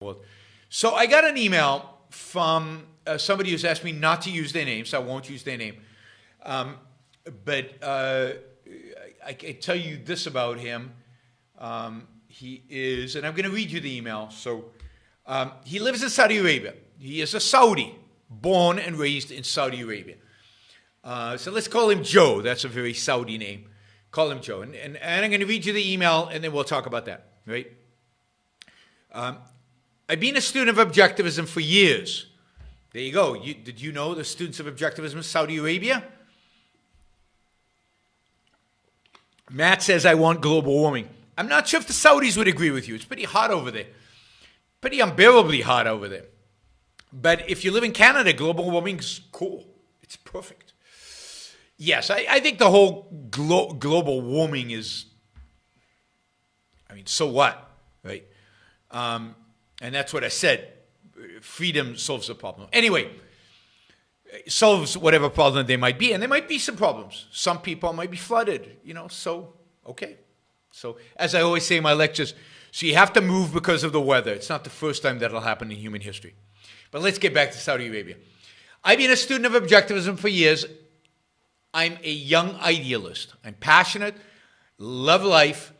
world. So I got an email from somebody who's asked me not to use their name, so I won't use their name. But I can tell you this about him. He is, and I'm going to read you the email. So he lives in Saudi Arabia. He is a Saudi, born and raised in Saudi Arabia. So let's call him Joe. That's a very Saudi name. Call him Joe. And I'm going to read you the email, and then we'll talk about that, right? I've been a student of Objectivism for years. There you go. Did you know the students of Objectivism in Saudi Arabia? Matt says, I want global warming. I'm not sure if the Saudis would agree with you. It's pretty hot over there. Pretty unbearably hot over there. But if you live in Canada, global warming's cool. It's perfect. Yes, I think the whole global warming is, so what, right? And that's what I said. Freedom solves the problem. Anyway, solves whatever problem there might be. And there might be some problems. Some people might be flooded, so, okay. So, as I always say in my lectures, so you have to move because of the weather. It's not the first time that'll happen in human history. But let's get back to Saudi Arabia. I've been a student of Objectivism for years. I'm a young idealist. I'm passionate, love life.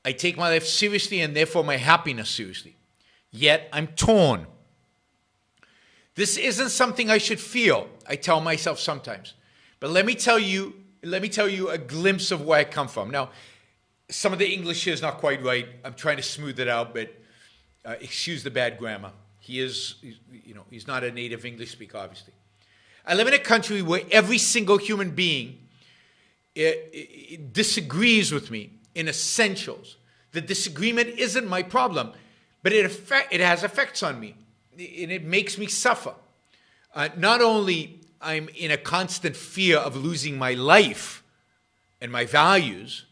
I take my life seriously and therefore my happiness seriously. Yet I'm torn. This isn't something I should feel, I tell myself sometimes. But let me tell you a glimpse of where I come from. Now, some of the English here is not quite right. I'm trying to smooth it out, but excuse the bad grammar. He's not a native English speaker, obviously. I live in a country where every single human being disagrees with me in essentials. The disagreement isn't my problem, but it has effects on me, and it makes me suffer. Not only I'm in a constant fear of losing my life and my values,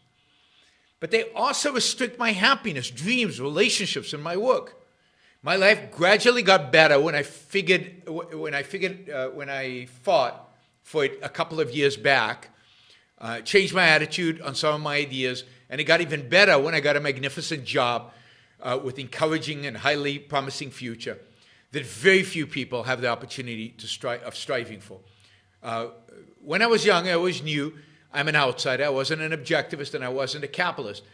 but they also restrict my happiness, dreams, relationships, and my work. My life gradually got better when I fought for it a couple of years back, changed my attitude on some of my ideas, and it got even better when I got a magnificent job with encouraging and highly promising future that very few people have the opportunity of striving for. When I was young, I always knew I'm an outsider. I wasn't an objectivist and I wasn't a capitalist.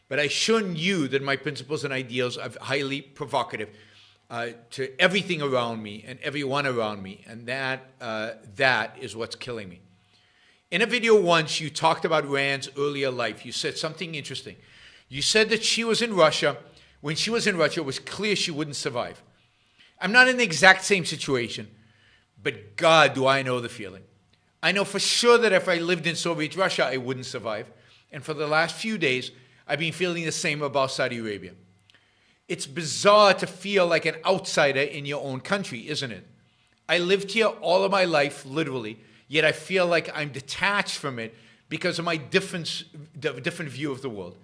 But I sure knew that my principles and ideals are highly provocative to everything around me and everyone around me. And that is what's killing me. In a video once, you talked about Rand's earlier life. You said something interesting. You said that she was in Russia. When she was in Russia, it was clear she wouldn't survive. I'm not in the exact same situation, but God, do I know the feeling. I know for sure that if I lived in Soviet Russia, I wouldn't survive. And for the last few days, I've been feeling the same about Saudi Arabia. It's bizarre to feel like an outsider in your own country, isn't it? I lived here all of my life, literally, yet I feel like I'm detached from it because of my different view of the world.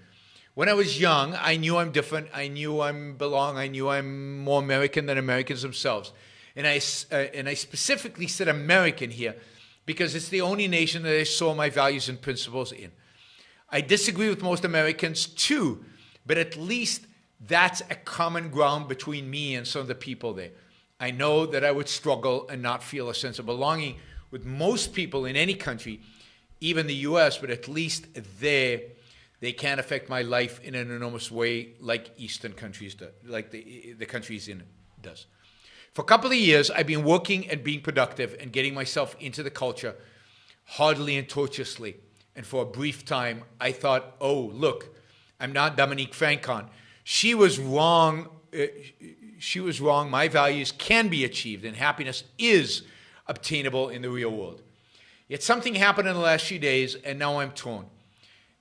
When I was young, I knew I'm different. I knew I belong. I knew I'm more American than Americans themselves. And I specifically said American here because it's the only nation that I saw my values and principles in. I disagree with most Americans too, but at least that's a common ground between me and some of the people there. I know that I would struggle and not feel a sense of belonging with most people in any country, even the US, but at least there, they can't affect my life in an enormous way like Eastern countries do, like the countries in it does. For a couple of years, I've been working and being productive and getting myself into the culture hardly and tortuously. And for a brief time, I thought, oh, look, I'm not Dominique Francon. She was wrong. My values can be achieved, and happiness is obtainable in the real world. Yet something happened in the last few days, and now I'm torn.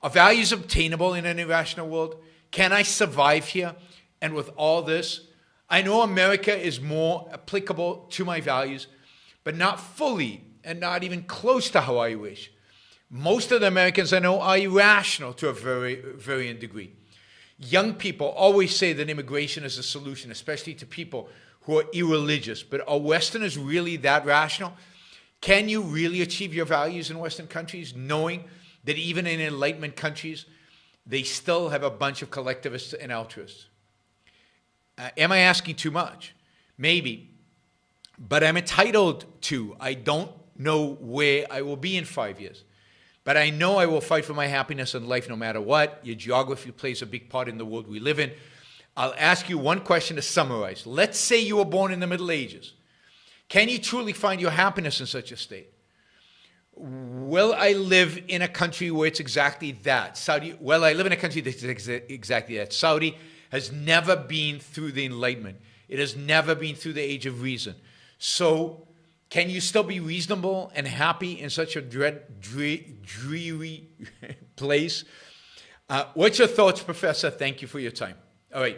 Are values obtainable in an irrational world? Can I survive here? And with all this, I know America is more applicable to my values, but not fully and not even close to how I wish. Most of the Americans I know are irrational to a varying degree. Young people always say that immigration is a solution, especially to people who are irreligious. But are Westerners really that rational? Can you really achieve your values in Western countries, knowing that even in Enlightenment countries, they still have a bunch of collectivists and altruists? Am I asking too much? Maybe. But I'm entitled to. I don't know where I will be in 5 years. But I know I will fight for my happiness in life no matter what. Your geography plays a big part in the world we live in. I'll ask you one question to summarize. Let's say you were born in the Middle Ages. Can you truly find your happiness in such a state? Will I live in a country where it's exactly that? Well, I live in a country that's exactly that. Saudi has never been through the Enlightenment. It has never been through the age of reason. So can you still be reasonable and happy in such a dreary place? What's your thoughts, Professor? Thank you for your time. All right.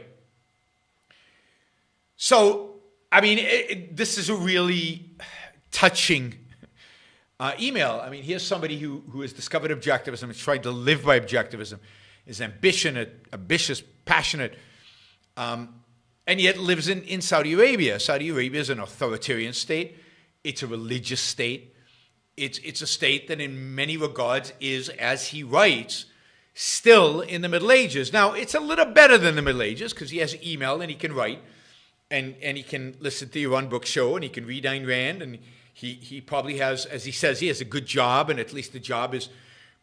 So, I mean, this is a really touching email. I mean, here's somebody who has discovered Objectivism, has tried to live by Objectivism, is ambitious, passionate, and yet lives in Saudi Arabia. Saudi Arabia is an authoritarian state. It's a religious state. It's a state that in many regards is, as he writes, still in the Middle Ages. Now, it's a little better than the Middle Ages because he has email and he can write and he can listen to your Unbook show and he can read Ayn Rand and he probably has, as he says, he has a good job and at least the job is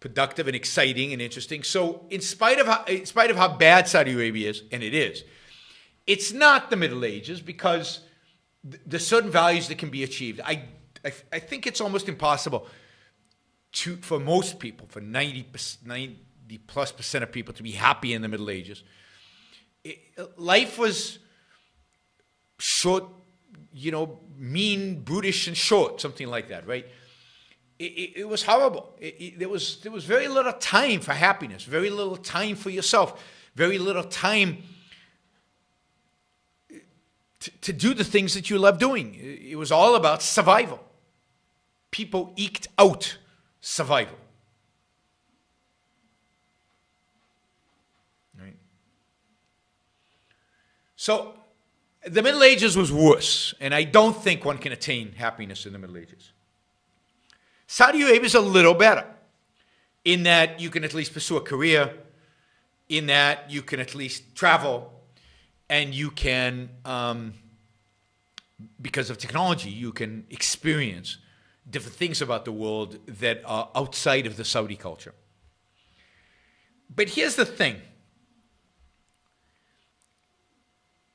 productive and exciting and interesting. So in spite of how bad Saudi Arabia is, and it is, it's not the Middle Ages because there's certain values that can be achieved. I think it's almost impossible for most people, for 90+% of people to be happy in the Middle Ages. Life was short, mean, brutish, and short, something like that, right? It was horrible. There was very little time for happiness, very little time for yourself, very little time to do the things that you love doing. It was all about survival. People eked out survival. Right? So the Middle Ages was worse, and I don't think one can attain happiness in the Middle Ages. Saudi Arabia is a little better in that you can at least pursue a career, in that you can at least travel, and you can, because of technology, you can experience different things about the world that are outside of the Saudi culture. But here's the thing.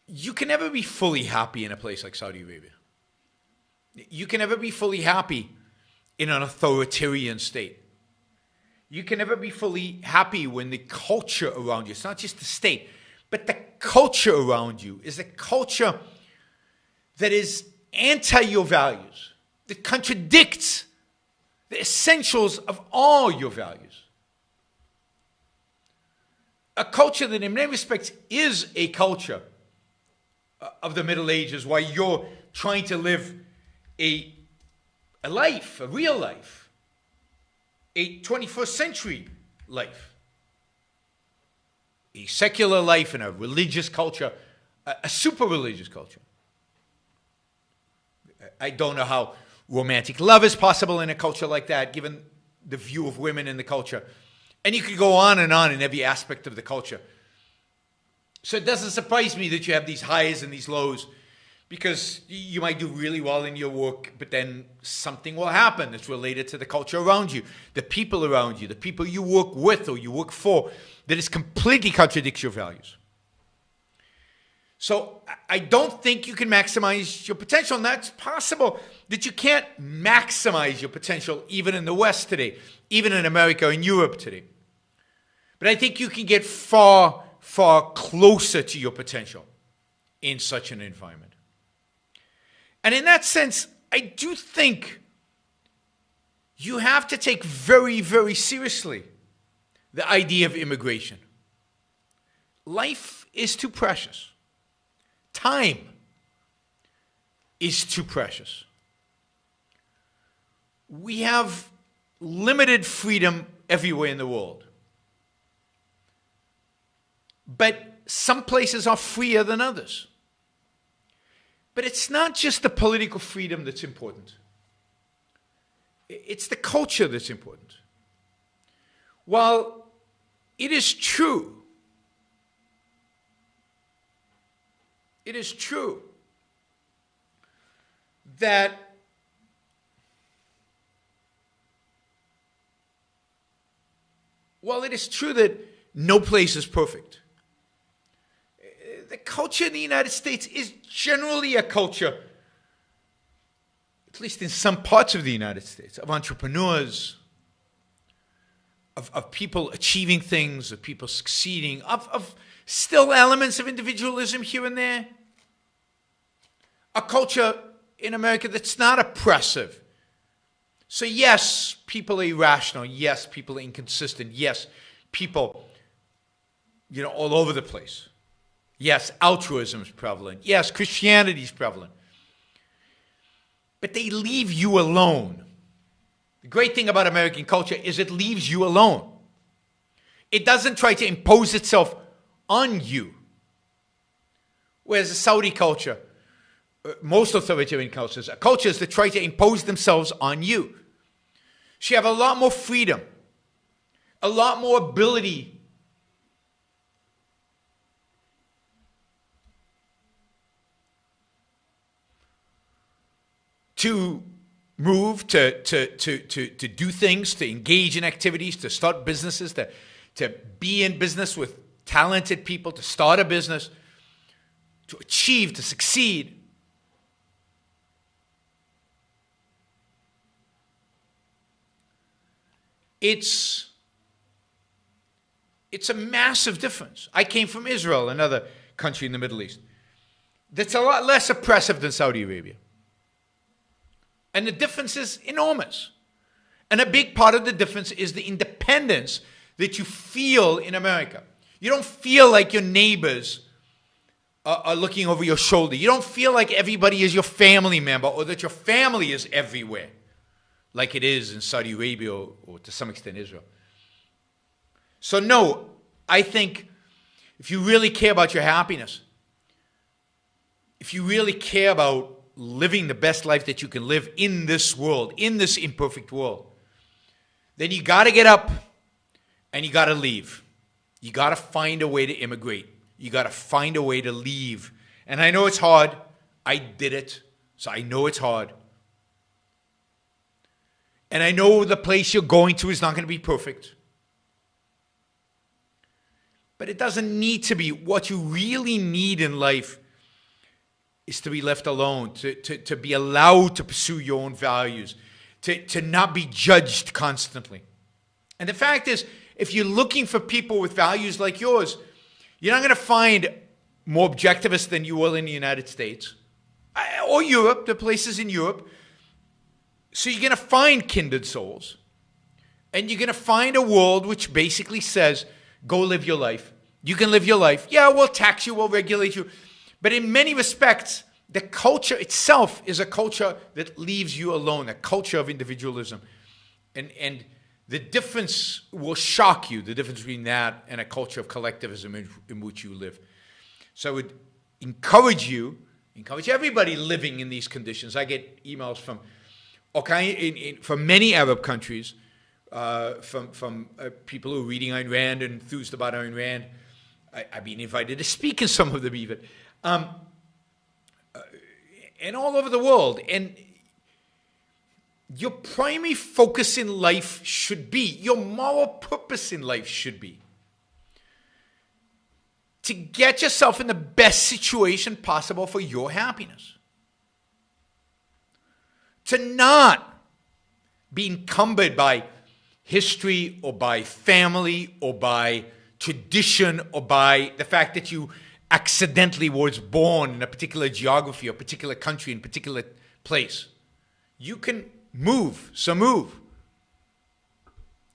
You can never be fully happy in a place like Saudi Arabia. You can never be fully happy in an authoritarian state. You can never be fully happy when the culture around you, it's not just the state, but the culture around you is a culture that is anti your values, that contradicts the essentials of all your values. A culture that in many respects is a culture of the Middle Ages, while you're trying to live a life, a real life, a 21st century life, a secular life and a religious culture, a super religious culture. I don't know how romantic love is possible in a culture like that, given the view of women in the culture. And you could go on in every aspect of the culture. So it doesn't surprise me that you have these highs and these lows, because you might do really well in your work, but then something will happen that's related to the culture around you, the people around you, the people you work with or you work for, that is completely contradicts your values. So I don't think you can maximize your potential, and that's possible that you can't maximize your potential even in the West today, even in America and Europe today. But I think you can get far, far closer to your potential in such an environment. And in that sense, I do think you have to take very, very seriously the idea of immigration. Life is too precious. Time is too precious. We have limited freedom everywhere in the world. But some places are freer than others. But it's not just the political freedom that's important. It's the culture that's important. While it is true it is true that it is true that no place is perfect. The culture in the United States is generally a culture, at least in some parts of the United States, of entrepreneurs, of people achieving things, of people succeeding, of still elements of individualism here and there. A culture in America that's not oppressive. So yes, people are irrational. Yes, people are inconsistent. Yes, people, all over the place. Yes, altruism is prevalent. Yes, Christianity is prevalent. But they leave you alone. The great thing about American culture is it leaves you alone. It doesn't try to impose itself on you. Whereas the Saudi culture, most authoritarian cultures, are cultures that try to impose themselves on you. So you have a lot more freedom, a lot more ability to move, to do things, to engage in activities, to start businesses, to be in business with talented people, to start a business, to achieve, to succeed. It's a massive difference. I came from Israel, another country in the Middle East, that's a lot less oppressive than Saudi Arabia. And the difference is enormous. And a big part of the difference is the independence that you feel in America. You don't feel like your neighbors are looking over your shoulder. You don't feel like everybody is your family member or that your family is everywhere, like it is in Saudi Arabia or to some extent Israel. So no, I think if you really care about your happiness, if you really care about living the best life that you can live in this world, in this imperfect world, then you got to get up and you got to leave. You got to find a way to immigrate. You got to find a way to leave. And I know it's hard. I did it, so I know it's hard. And I know the place you're going to is not going to be perfect. But it doesn't need to be. What you really need in life is to be left alone, to be allowed to pursue your own values, to not be judged constantly. And the fact is, if you're looking for people with values like yours, you're not going to find more objectivists than you will in the United States or Europe, the places in Europe. So you're going to find kindred souls, and you're going to find a world which basically says, go live your life. You can live your life. Yeah, we'll tax you, we'll regulate you. But in many respects, the culture itself is a culture that leaves you alone, a culture of individualism. And the difference will shock you, the difference between that and a culture of collectivism in which you live. So I would encourage everybody living in these conditions. I get emails from many Arab countries, from people who are reading Ayn Rand and enthused about Ayn Rand. I've been invited to speak in some of them even. And all over the world. And your primary focus in life should be, your moral purpose in life should be, to get yourself in the best situation possible for your happiness. To not be encumbered by history or by family or by tradition or by the fact that you accidentally was born in a particular geography or particular country in a particular place. You can move, so move.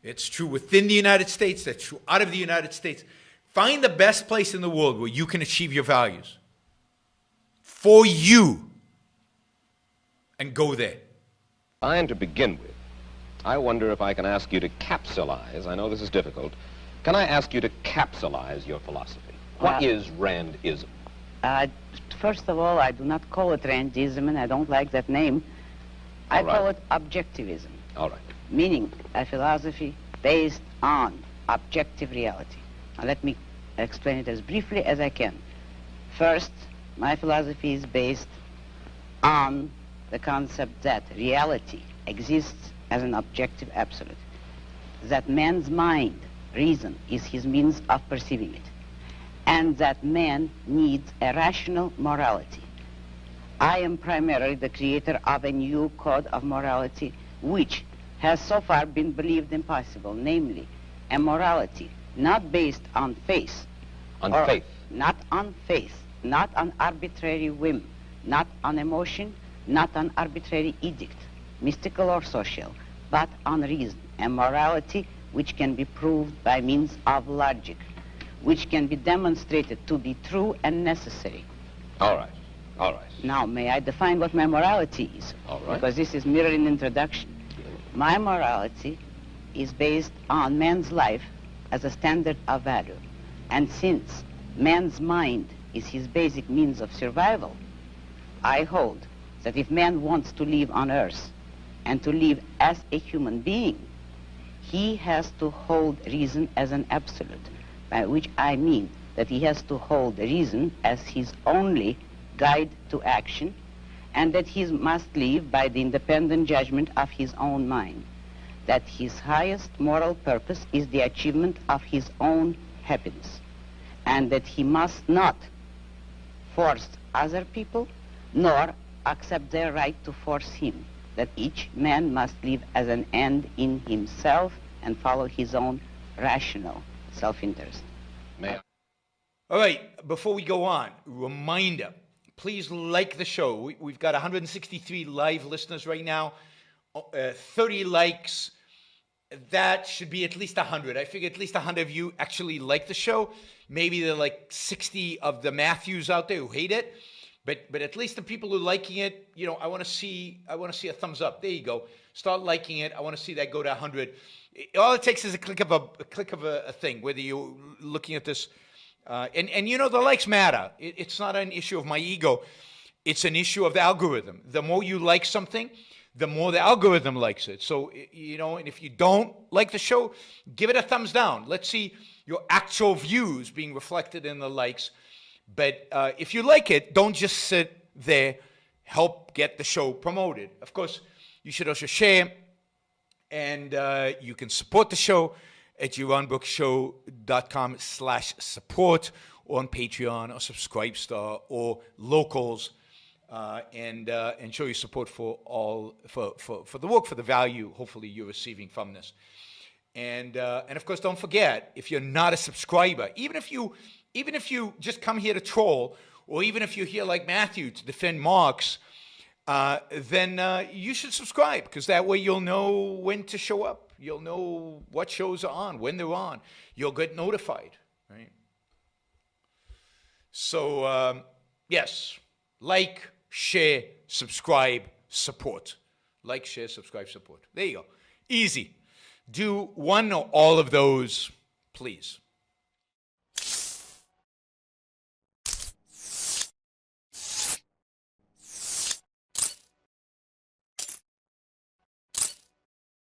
It's true within the United States, that's true out of the United States. Find the best place in the world where you can achieve your values for you and go there. And to begin with, I wonder if I can ask you to capsulize, I know this is difficult, can I ask you to capsulize your philosophy? What is Randism? First of all, I do not call it Randism, and I don't like that name. I call it Objectivism. All right. Meaning a philosophy based on objective reality. Now let me explain it as briefly as I can. First, My philosophy is based on the concept that reality exists as an objective absolute, that man's mind, reason, is his means of perceiving it, and that man needs a rational morality. I am primarily the creator of a new code of morality which has so far been believed impossible, namely a morality not based on faith. On faith? Not on faith, not on arbitrary whim, not on emotion, not on arbitrary edict, mystical or social, but on reason, a morality which can be proved by means of logic, which can be demonstrated to be true and necessary. All right, all right. Now, may I define what my morality is? All right. Because this is merely an introduction. My morality is based on man's life as a standard of value. And since man's mind is his basic means of survival, I hold that if man wants to live on earth and to live as a human being, he has to hold reason as an absolute, by which I mean that he has to hold reason as his only guide to action, and that he must live by the independent judgment of his own mind, that his highest moral purpose is the achievement of his own happiness, and that he must not force other people, nor accept their right to force him, that each man must live as an end in himself and follow his own rational self-interest. May I? All right, before we go on, reminder, please like the show. We've got 163 live listeners right now, 30 likes. That should be at least 100. I figure at least 100 of you actually like the show. Maybe there are like 60 of the Matthews out there who hate it. But at least the people who are liking it, you know, I want to see a thumbs up. There you go. Start liking it. I want to see that go to 100. All it takes is a click of a thing, whether you're looking at this. And you know, the likes matter. It's not an issue of my ego. It's an issue of the algorithm. The more you like something, the more the algorithm likes it. So, you know, and if you don't like the show, give it a thumbs down. Let's see your actual views being reflected in the likes. But if you like it, don't just sit there. Help get the show promoted. Of course, you should also share. And you can support the show at JeronBrooksShow.com/support, or on Patreon or Subscribestar or Locals, and show your support for the work, for the value hopefully you're receiving from this. And of course, don't forget, if you're not a subscriber, even if you just come here to troll, or even if you're here like Matthew to defend Marx, then you should subscribe, because that way you'll know when to show up. You'll know what shows are on, when they're on. You'll get notified, right? So, yes, like, share, subscribe, support. Like, share, subscribe, support. There you go. Easy. Do one or all of those, please.